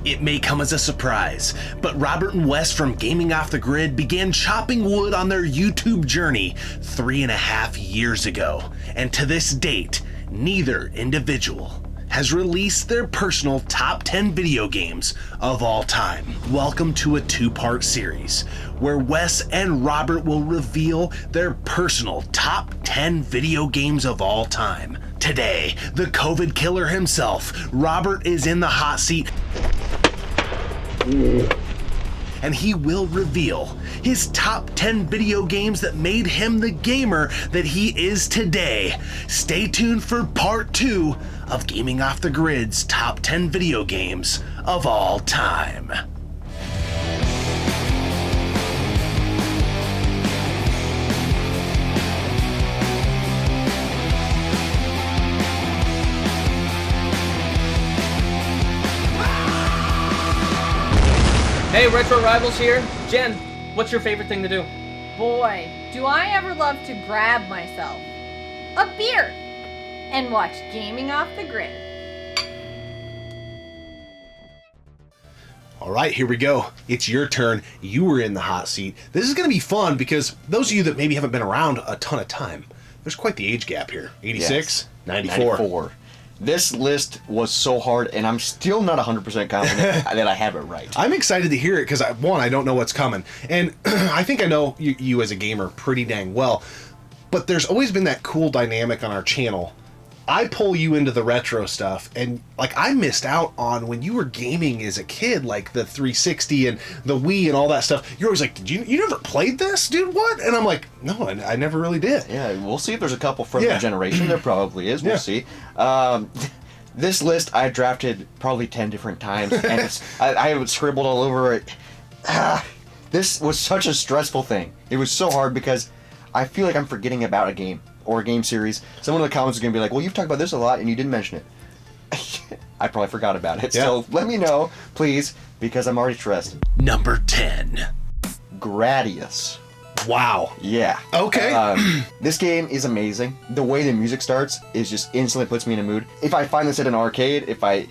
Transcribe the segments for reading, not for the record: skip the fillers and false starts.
It may come as a surprise, but Robert and Wes from Gaming Off the Grid began chopping wood on their YouTube journey 3.5 years ago, and to this date, neither individual has released their personal top 10 video games of all time. Welcome to a two-part series, where Wes and Robert will reveal their personal top 10 video games of all time. Today, the COVID killer himself, Robert, is in the hot seat, and he will reveal his top 10 video games that made him the gamer that he is today. Stay tuned for part 2 of Gaming Off the Grid's top 10 video games of all time. Hey, Retro Rivals here. Jen, what's your favorite thing to do? Boy, do I ever love to grab myself a beer and watch Gaming Off the Grid. All right, here we go. It's your turn. You were in the hot seat. This is going to be fun because those of you that maybe haven't been around a ton of time, there's quite the age gap here. 86, yes. 94. This list was so hard, and I'm still not 100% confident that I have it right. I'm excited to hear it because, one, I don't know what's coming. And I think I know you as a gamer pretty dang well. But there's always been that cool dynamic on our channel. I pull you into the retro stuff, and like I missed out on when you were gaming as a kid, like the 360 and the Wii and all that stuff. You're always like, you never played this, dude? What? And I'm like, no, I never really did. Yeah, we'll see if there's a couple from the generation. There probably is. We'll see. This list I drafted probably 10 different times, and I have it scribbled all over it. This was such a stressful thing. It was so hard because I feel like I'm forgetting about a game or a game series. Someone in the comments is going to be like, well, you've talked about this a lot and you didn't mention it. I probably forgot about it. Yeah. So let me know, please, because I'm already stressed. Number 10. Gradius. Wow. Yeah. Okay. This game is amazing. The way the music starts is just instantly puts me in a mood. If I find this at an arcade, if I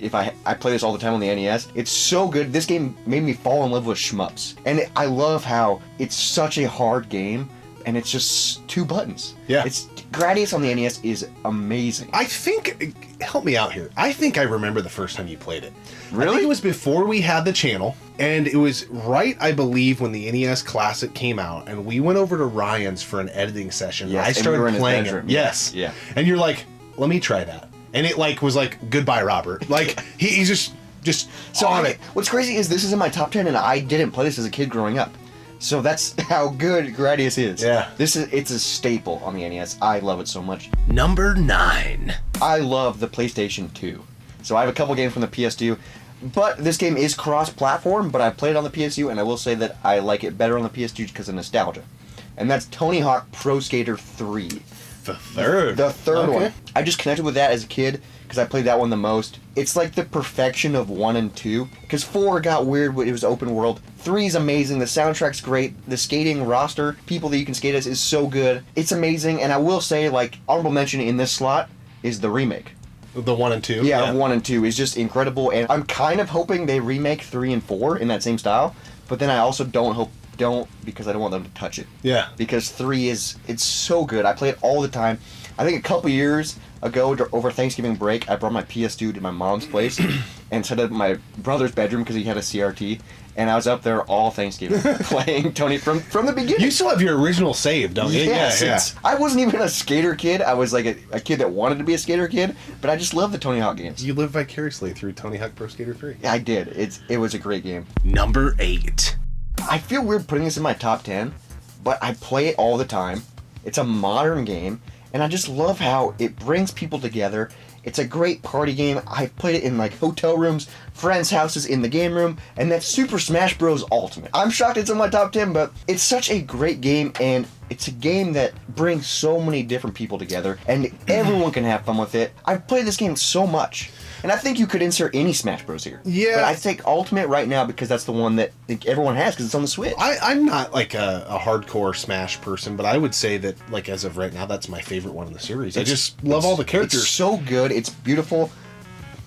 play this all the time on the NES, it's so good. This game made me fall in love with Shmups. And I love how it's such a hard game, and it's just 2 buttons. Yeah. Gradius on the NES is amazing. I think, help me out here. I think I remember the first time you played it. Really? I think it was before we had the channel, and it was right, I believe, when the NES Classic came out, and we went over to Ryan's for an editing session. Yes, I started playing it. Yes. Yeah. And you're like, let me try that. And it was like, goodbye, Robert. Like, he's just so on it. What's crazy is this is in my top 10, and I didn't play this as a kid growing up. So that's how good Gradius is. Yeah. It's a staple on the NES. I love it so much. Number 9. I love the PlayStation 2. So I have a couple games from the PS2, but this game is cross-platform, but I played it on the PS2, and I will say that I like it better on the PS2 because of nostalgia. And that's Tony Hawk Pro Skater 3. The third. The third one. I just connected with that as a kid because I played that one the most. It's like the perfection of 1 and 2. Because 4 got weird, it was open world. 3 is amazing, the soundtrack's great, the skating roster, people that you can skate as, is so good. It's amazing, and I will say, like, honorable mention in this slot is the remake. The 1 and 2? Yeah, 1 and 2 is just incredible, and I'm kind of hoping they remake 3 and 4 in that same style, but then I also don't because I don't want them to touch it. Yeah. Because 3 it's so good. I play it all the time. I think a couple years ago, over Thanksgiving break, I brought my PS2 to my mom's place and set up my brother's bedroom because he had a CRT, and I was up there all Thanksgiving playing Tony from the beginning. You still have your original save, don't you? Yes. Yeah. I wasn't even a skater kid. I was like a kid that wanted to be a skater kid, but I just love the Tony Hawk games. You live vicariously through Tony Hawk Pro Skater 3. Yeah, I did. It was a great game. Number 8. I feel weird putting this in my top 10, but I play it all the time. It's a modern game, and I just love how it brings people together. It's a great party game. I've played it in like hotel rooms, friends' houses, in the game room, and that's Super Smash Bros. Ultimate. I'm shocked it's in my top 10, but it's such a great game, and it's a game that brings so many different people together, and everyone can have fun with it. I've played this game so much. And I think you could insert any Smash Bros. Here. Yeah. But I take Ultimate right now because that's the one that I think everyone has because it's on the Switch. I'm not like a hardcore Smash person, but I would say that, like, as of right now, that's my favorite one in the series. I just love all the characters. It's so good. It's beautiful.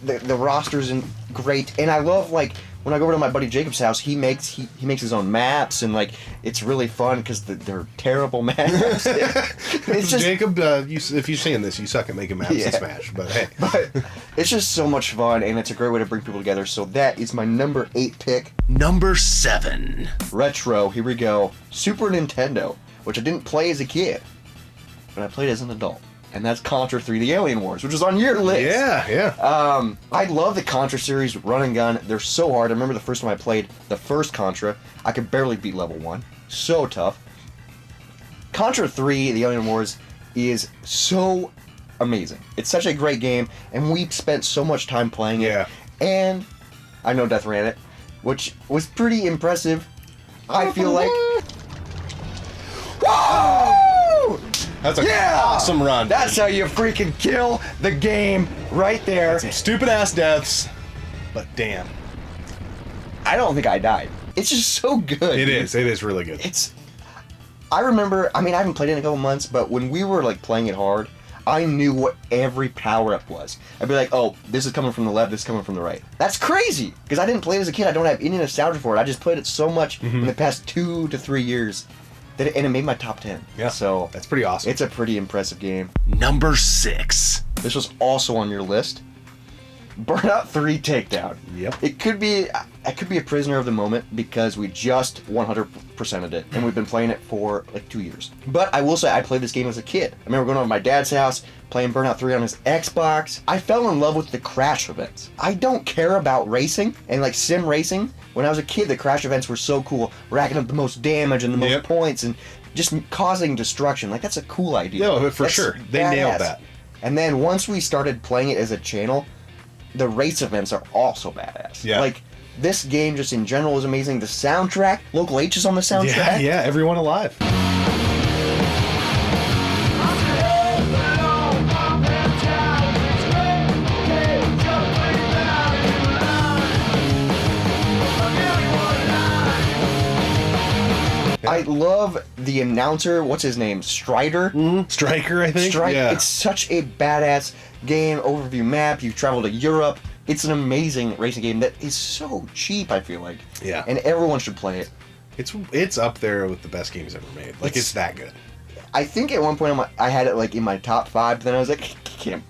the roster's great, and I love like when I go over to my buddy Jacob's house, he makes his own maps, and like it's really fun because they're terrible maps. It's just Jacob, if you're seeing this, you suck at making maps in Smash, but hey. But it's just so much fun, and it's a great way to bring people together. So that is my number 8 pick. Number 7. Retro. Here we go. Super Nintendo, which I didn't play as a kid, but I played as an adult. And that's Contra 3: The Alien Wars, which is on your list. Yeah. I love the Contra series, run and gun. They're so hard. I remember the first time I played the first Contra, I could barely beat level 1. So tough. Contra 3: The Alien Wars is so amazing. It's such a great game, and we spent so much time playing it. Yeah. And I know Death ran it, which was pretty impressive. I feel like... Whoa! That's a awesome run. That's how you freaking kill the game right there. Some stupid ass deaths, but damn. I don't think I died. It's just so good. It is really good. I remember, I haven't played it in a couple months, but when we were like playing it hard, I knew what every power-up was. I'd be like, oh, this is coming from the left, this is coming from the right. That's crazy, because I didn't play it as a kid. I don't have any nostalgia for it. I just played it so much in the past 2 to 3 years. And it made my top 10. Yeah, so that's pretty awesome. It's a pretty impressive game. Number 6. This was also on your list. Burnout 3 Takedown. Yep. I could be a prisoner of the moment because we just 100%ed it, and we've been playing it for like 2 years. But I will say I played this game as a kid. I remember going over to my dad's house, playing Burnout 3 on his Xbox. I fell in love with the crash events. I don't care about racing and like sim racing. When I was a kid, the crash events were so cool, racking up the most damage and the most points and just causing destruction. Like, that's a cool idea. No, for sure. They nailed that. And then once we started playing it as a channel, the race events are also badass. Yeah. Like, this game just in general is amazing. The soundtrack, Local H is on the soundtrack. Yeah, everyone alive. I love the announcer. What's his name? Strider? Striker, I think. Yeah. It's such a badass game. Overview map. You travel to Europe. It's an amazing racing game that is so cheap, I feel like. Yeah. And everyone should play it. It's up there with the best games ever made. Like, it's that good. I think at one point I had it like in my top 5, but then I was like, Kim,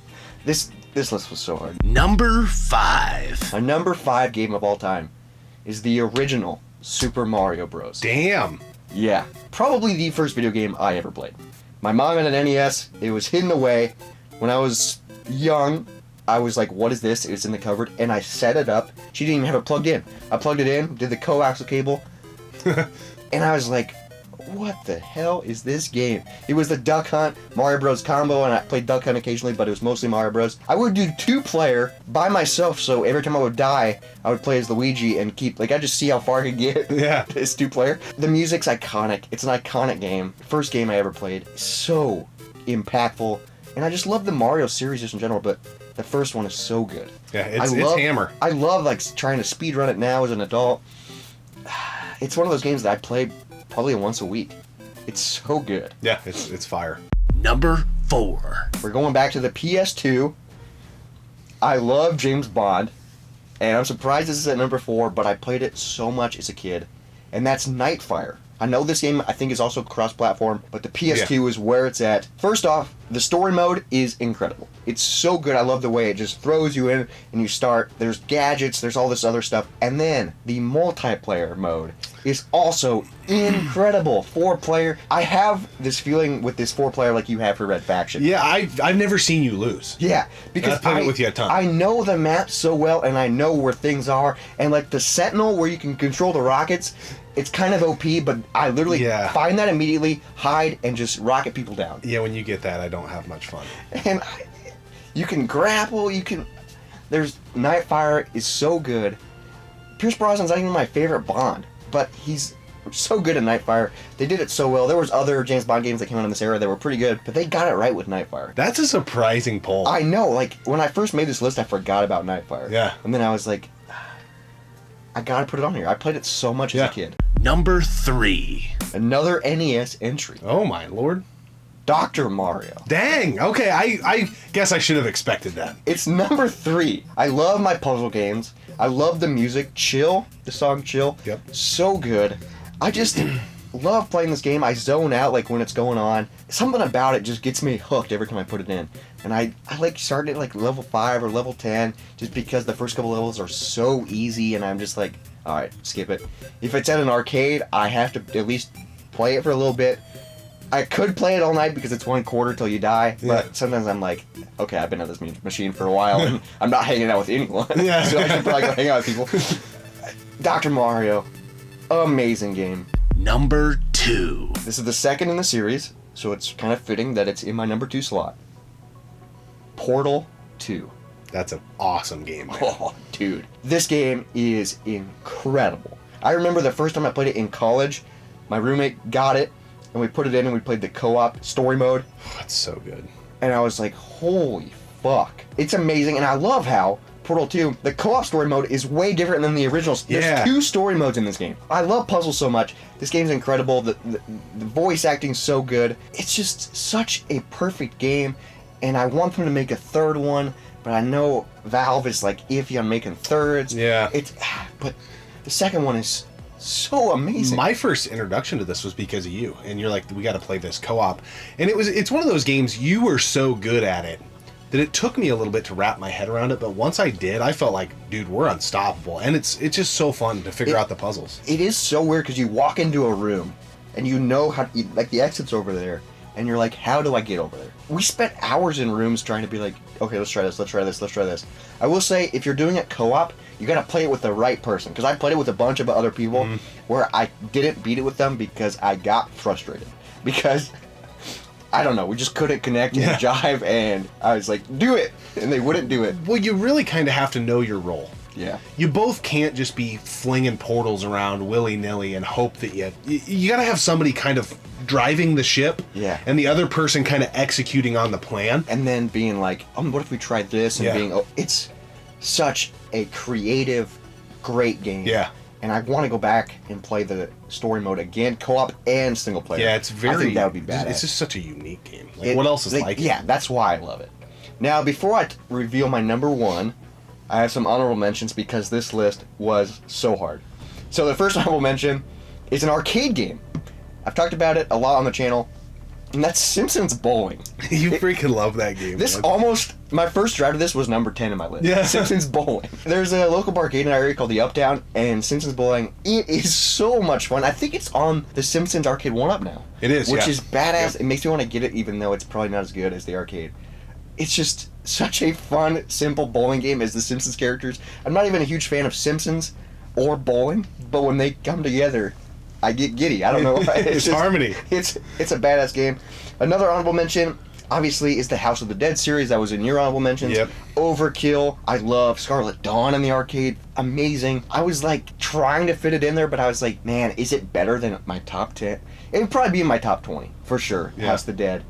this list was so hard. Number 5. My number 5 game of all time is the original Super Mario Bros. Damn. Yeah, probably the first video game I ever played. My mom had an NES. It was hidden away. When I was young, I was like, what is this? It was in the cupboard, and I set it up. She didn't even have it plugged in. I plugged it in, did the coaxial cable, and I was like, what the hell is this game? It was the Duck Hunt Mario Bros combo, and I played Duck Hunt occasionally, but it was mostly Mario Bros. I would do 2-player by myself, so every time I would die, I would play as Luigi and keep, like, I just see how far I could get. Yeah. It's 2-player. The music's iconic. It's an iconic game. First game I ever played. So impactful. And I just love the Mario series just in general, but the first one is so good. Yeah, it's hammer. I love, like, trying to speedrun it now as an adult. It's one of those games that I play probably once a week. It's so good. Yeah, it's fire. Number 4. We're going back to the PS2. I love James Bond, and I'm surprised this is at number 4, but I played it so much as a kid, and that's Nightfire. I know this game, I think, is also cross-platform, but the PS2 is where it's at. First off, the story mode is incredible. It's so good. I love the way it just throws you in and you start. There's gadgets, there's all this other stuff. And then the multiplayer mode is also incredible. 4-player. I have this feeling with this 4-player like you have for Red Faction. Yeah, I've never seen you lose. Yeah, because I've played it with you a ton. I know the map so well, and I know where things are. And like the Sentinel, where you can control the rockets, it's kind of OP, but I literally find that immediately, hide, and just rocket people down. Yeah, when you get that, I don't have much fun. And you can grapple, there's Nightfire is so good. Pierce Brosnan's not even my favorite Bond, but he's so good at Nightfire. They did it so well. There was other James Bond games that came out in this era that were pretty good, but they got it right with Nightfire. That's a surprising poll. I know, like, when I first made this list, I forgot about Nightfire. Yeah. And then I was like, I gotta put it on here. I played it so much as a kid. Number 3. Another NES entry. Oh my lord. Dr. Mario. Dang. Okay, I guess I should have expected that. It's number 3. I love my puzzle games. I love the music. Chill. The song Chill. Yep. So good. I just love playing this game. I zone out like when it's going on. Something about it just gets me hooked every time I put it in. And I like starting at like level 5 or level 10 just because the first couple levels are so easy and I'm just like, alright, skip it. If it's at an arcade, I have to at least play it for a little bit. I could play it all night because it's 1 quarter till you die, but sometimes I'm like, okay, I've been at this machine for a while and I'm not hanging out with anyone, so I should probably go hang out with people. Dr. Mario, amazing game. Number 2. This is the second in the series, so it's kind of fitting that it's in my number 2 slot. Portal 2. That's an awesome game, man. Oh, dude. This game is incredible. I remember the first time I played it in college, my roommate got it, and we put it in and we played the co-op story mode. That's so good. And I was like, holy fuck. It's amazing, and I love how Portal 2, the co-op story mode is way different than the original. There's 2 story modes in this game. I love puzzles so much. This game's incredible. The voice acting's so good. It's just such a perfect game, and I want them to make a third one, but I know Valve is like iffy on making thirds. Yeah. But the second one is so amazing. My first introduction to this was because of you, and you're like, we got to play this co-op, and it's one of those games you were so good at it that it took me a little bit to wrap my head around it, but once I did, I felt like, dude, we're unstoppable, and it's just so fun to figure out the puzzles. It is so weird because you walk into a room and you know how like the exit's over there, and you're like, how do I get over there? We spent hours in rooms trying to be like, okay, let's try this, let's try this, let's try this. I will say, if you're doing it co-op, you gotta play it with the right person, because I played it with a bunch of other people where I didn't beat it with them because I got frustrated. Because, I don't know, we just couldn't connect and jive, and I was like, do it! And they wouldn't do it. Well, you really kind of have to know your role. Yeah. You both can't just be flinging portals around willy-nilly and hope that you gotta have somebody kind of driving the ship, and the other person kind of executing on the plan. And then being like, what if we tried this? And being, it's such a creative, great game. Yeah. And I want to go back and play the story mode again, co-op and single player. Yeah, it's very... I think that would be badass. It's just such a unique game. Like, what else is like it? Yeah, that's why I love it. Now, before I reveal my number 1, I have some honorable mentions because this list was so hard. So the first honorable mention is an arcade game. I've talked about it a lot on the channel, and that's Simpsons Bowling. You freaking love that game. This man. My first draft of this was number 10 in my list. Yeah. Simpsons Bowling. There's a local arcade in our area called the Uptown, and Simpsons Bowling, it is so much fun. I think it's on the Simpsons Arcade 1-Up now. It is, which is badass. It makes me want to get it, even though it's probably not as good as the arcade. It's just such a fun, simple bowling game as the Simpsons characters. I'm not even a huge fan of Simpsons or bowling, but when they come together, I get giddy. I don't know. It's just harmony. It's a badass game. Another honorable mention, obviously, is the House of the Dead series. That was in your honorable mentions. Yep. Overkill. I love Scarlet Dawn in the arcade. Amazing. I was like trying to fit it in there, but I was like, man, is it better than my top 10? It would probably be in my top 20 for sure. Yeah. House of the Dead.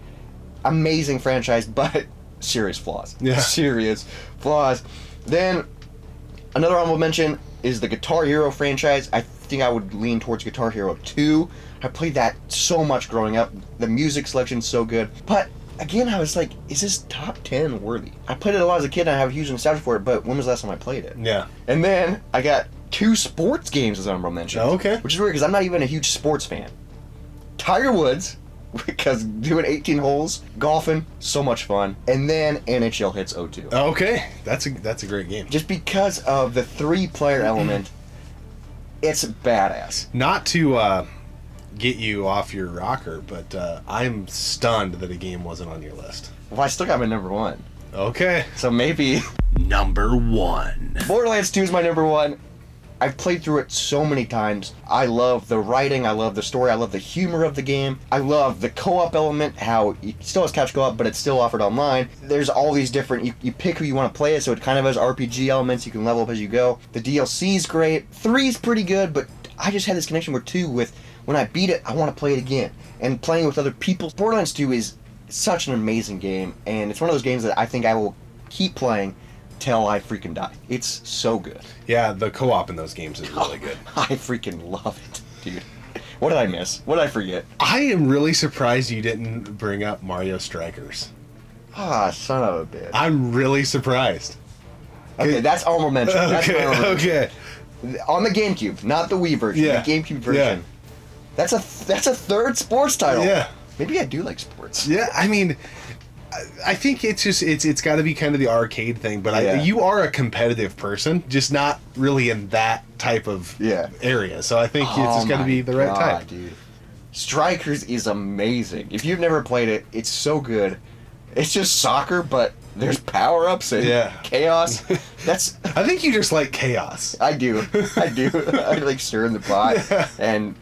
Amazing franchise, but serious flaws. Yeah. Serious flaws. Then another honorable mention is the Guitar Hero franchise. I think I would lean towards Guitar Hero 2. I played that so much growing up. The music selection's so good. But again, I was like, is this top 10 worthy? I played it a lot as a kid and I have a huge nostalgia for it, but when was the last time I played it? Yeah. And then I got 2 sports games as honorable mentions. Oh, okay. Which is weird because I'm not even a huge sports fan. Tiger Woods, because doing 18 holes, golfing, so much fun. And then NHL Hits 02. Okay. That's a great game. Just because of the 3-player element, it's badass. Not to get you off your rocker, but I'm stunned that a game wasn't on your list. Well, I still got my number 1. Okay. So maybe... Number 1. Borderlands 2 is my number 1. I've played through it so many times. I love the writing, I love the story, I love the humor of the game. I love the co-op element, how it still has couch co-op, but it's still offered online. There's all these different, you pick who you want to play it, so it kind of has RPG elements, you can level up as you go. The DLC's great. 3's pretty good, but I just had this connection with 2 with, when I beat it, I want to play it again. And playing with other people. Borderlands 2 is such an amazing game, and it's one of those games that I think I will keep playing till I freaking die. It's so good. Yeah, the co-op in those games is really good. I freaking love it, dude. What did I miss? What did I forget? I am really surprised you didn't bring up Mario Strikers. Ah, son of a bitch. I'm really surprised. Okay, that's honorable mention. That's my honorable mention. Okay. On the GameCube, not the Wii version. Yeah. The GameCube version. Yeah. That's a third sports title. Yeah. Maybe I do like sports. Yeah, I mean, I think it's got to be kind of the arcade thing, but you are a competitive person, just not really in that type of area. So I think it's just got to be the right type. Dude. Strikers is amazing. If you've never played it, it's so good. It's just soccer, but there's power-ups and chaos. I think you just like chaos. I do. I like stirring the pot. And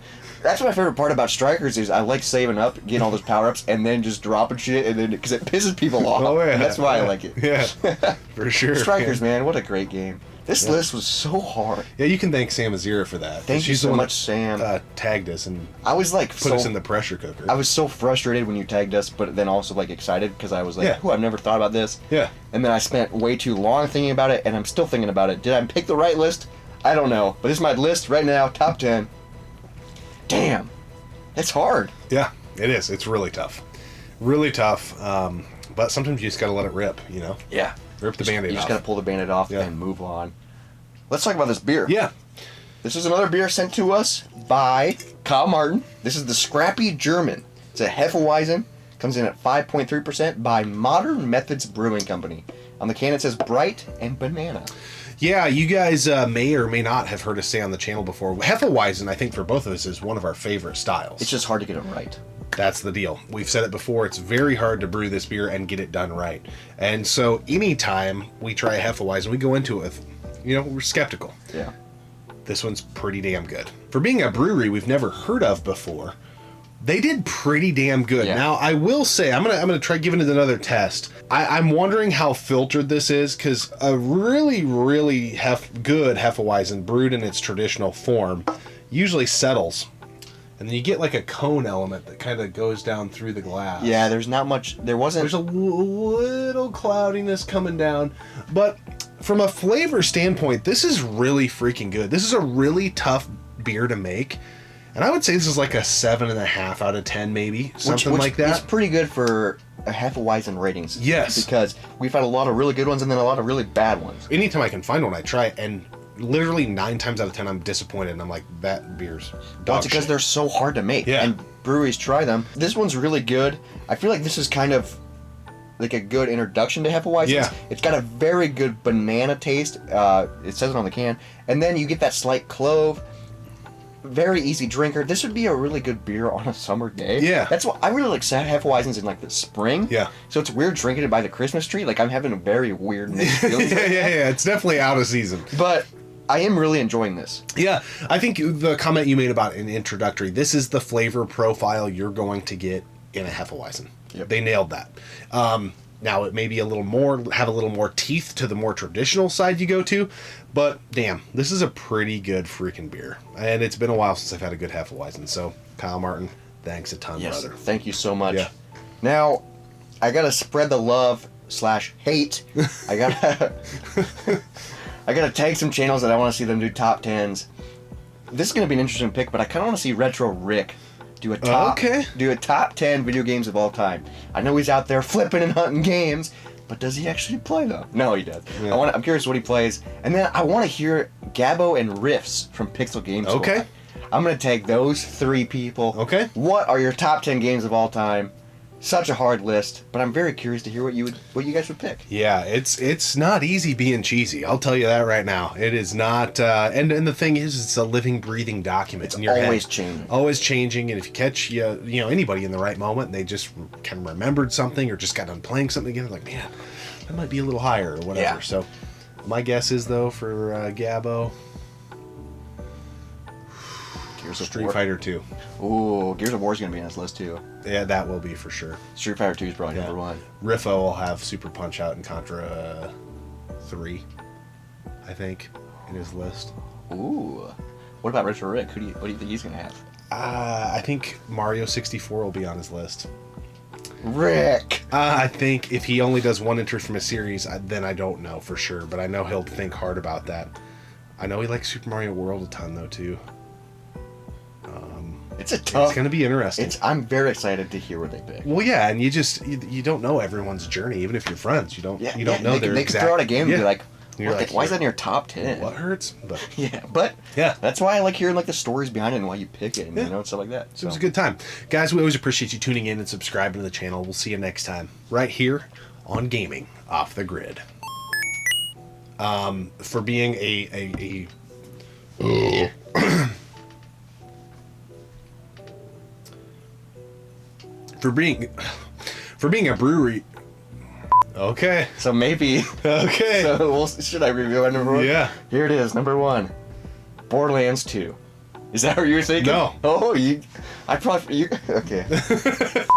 that's my favorite part about Strikers is I like saving up, getting all those power-ups, and then just dropping shit, and then because it pisses people off. Oh, yeah. And that's why I like it. Yeah, for sure. Strikers, man, what a great game. This list was so hard. Yeah, you can thank Sam Azira for that. Thank you so much, Sam. Tagged us and I was like put us in the pressure cooker. I was so frustrated when you tagged us, but then also like excited because I was like, "Ooh, I've never thought about this." Yeah. And then I spent way too long thinking about it, and I'm still thinking about it. Did I pick the right list? I don't know, but this is my list right now, top 10. Damn, that's hard. Yeah, it is. It's really tough. Really tough. But sometimes you just gotta let it rip, you know? Yeah. Rip the Band-Aid off. You just gotta pull the Band-Aid off and move on. Let's talk about this beer. Yeah. This is another beer sent to us by Kyle Martin. This is the Scrappy German. It's a Hefeweizen. Comes in at 5.3% by Modern Methods Brewing Company. On the can it says bright and banana. Yeah, you guys may or may not have heard us say on the channel before. Hefeweizen, I think for both of us, is one of our favorite styles. It's just hard to get it right. That's the deal. We've said it before, it's very hard to brew this beer and get it done right. And so anytime we try a Hefeweizen, we go into it with, we're skeptical. Yeah. This one's pretty damn good. For being a brewery we've never heard of before, they did pretty damn good. Yeah. Now, I will say, I'm gonna try giving it another test. I'm wondering how filtered this is, because a really, really good Hefeweizen brewed in its traditional form usually settles. And then you get like a cone element that kind of goes down through the glass. Yeah, there's not much. There's a little cloudiness coming down. But from a flavor standpoint, this is really freaking good. This is a really tough beer to make. And I would say this is like a 7.5 out of 10, maybe. Something like that. It's pretty good for a Hefeweizen ratings. Yes. Because we've had a lot of really good ones and then a lot of really bad ones. Anytime I can find one, I try it. And literally 9 times out of 10, I'm disappointed. And I'm like, that beer's dog It's because shit. they're so hard to make. Yeah. And breweries try them. This one's really good. I feel like this is kind of like a good introduction to Hefeweizens. Yeah. It's got a very good banana taste. It says it on the can. And then you get that slight clove. Very easy drinker. This would be a really good beer on a summer day. Yeah. That's what I really like Hefeweizens in like the spring. Yeah. So it's weird drinking it by the Christmas tree. Like I'm having a very weird mixed feelings. yeah. It's definitely out of season. But I am really enjoying this. Yeah, I think the comment you made about an introductory, this is the flavor profile you're going to get in a Hefeweizen. Yep. They nailed that. Now, it may be have a little more teeth to the more traditional side you go to, but damn, this is a pretty good freaking beer. And it's been a while since I've had a good Hefeweizen, so Kyle Martin, thanks a ton, Yes, brother. thank you so much. Yeah. Now, I gotta spread the love/hate. I gotta tag some channels that I want to see them do top 10s. This is gonna be an interesting pick, but I kind of want to see Retro Rick do a top 10 video games of all time. I know he's out there flipping and hunting games, but does he actually play them? No, he does. Yeah. I'm curious what he plays, and then I want to hear Gabbo and Riffs from Pixel Games. Okay. I'm gonna tag those 3 people. Okay. What are your top 10 games of all time? Such a hard list, but I'm very curious to hear what you guys would pick. Yeah, it's not easy being cheesy. I'll tell you that right now. It is not. And the thing is, it's a living, breathing document. It's in your always head. changing. Always changing. And if you catch anybody in the right moment, and they just kind of remembered something or just got done playing something again, they're like, man, that might be a little higher or whatever. Yeah. So, my guess is though for Gabbo, Gears of Street War. Fighter 2. Ooh, Gears of War is gonna be on this list too. Yeah, that will be for sure. Street Fighter 2 is probably Yeah. number 1. Riffo will have Super Punch Out and Contra 3, I think, in his list. Ooh. What about Retro Rick? What do you think he's gonna have? I think Mario 64 will be on his list. Rick. I think if he only does one entry from a series, then I don't know for sure, but I know he'll think hard about that. I know he likes Super Mario World a ton though too. It's a tough. It's going to be interesting. I'm very excited to hear what they pick. Well, yeah, and you don't know everyone's journey, even if you're friends. You don't know their They exact. could throw out a game and be like, You're like, why is that in your top 10? What hurts? But Yeah, that's why I like hearing like the stories behind it and why you pick it, and Yeah. you know, stuff like that. So it was a good time. Guys, we always appreciate you tuning in and subscribing to the channel. We'll see you next time, right here on Gaming Off the Grid. For being for being a brewery. Okay. So maybe. Okay. So should I review it number 1? Yeah. Here it is, number 1. Borderlands 2. Is that what you were thinking? No. Oh, I probably okay.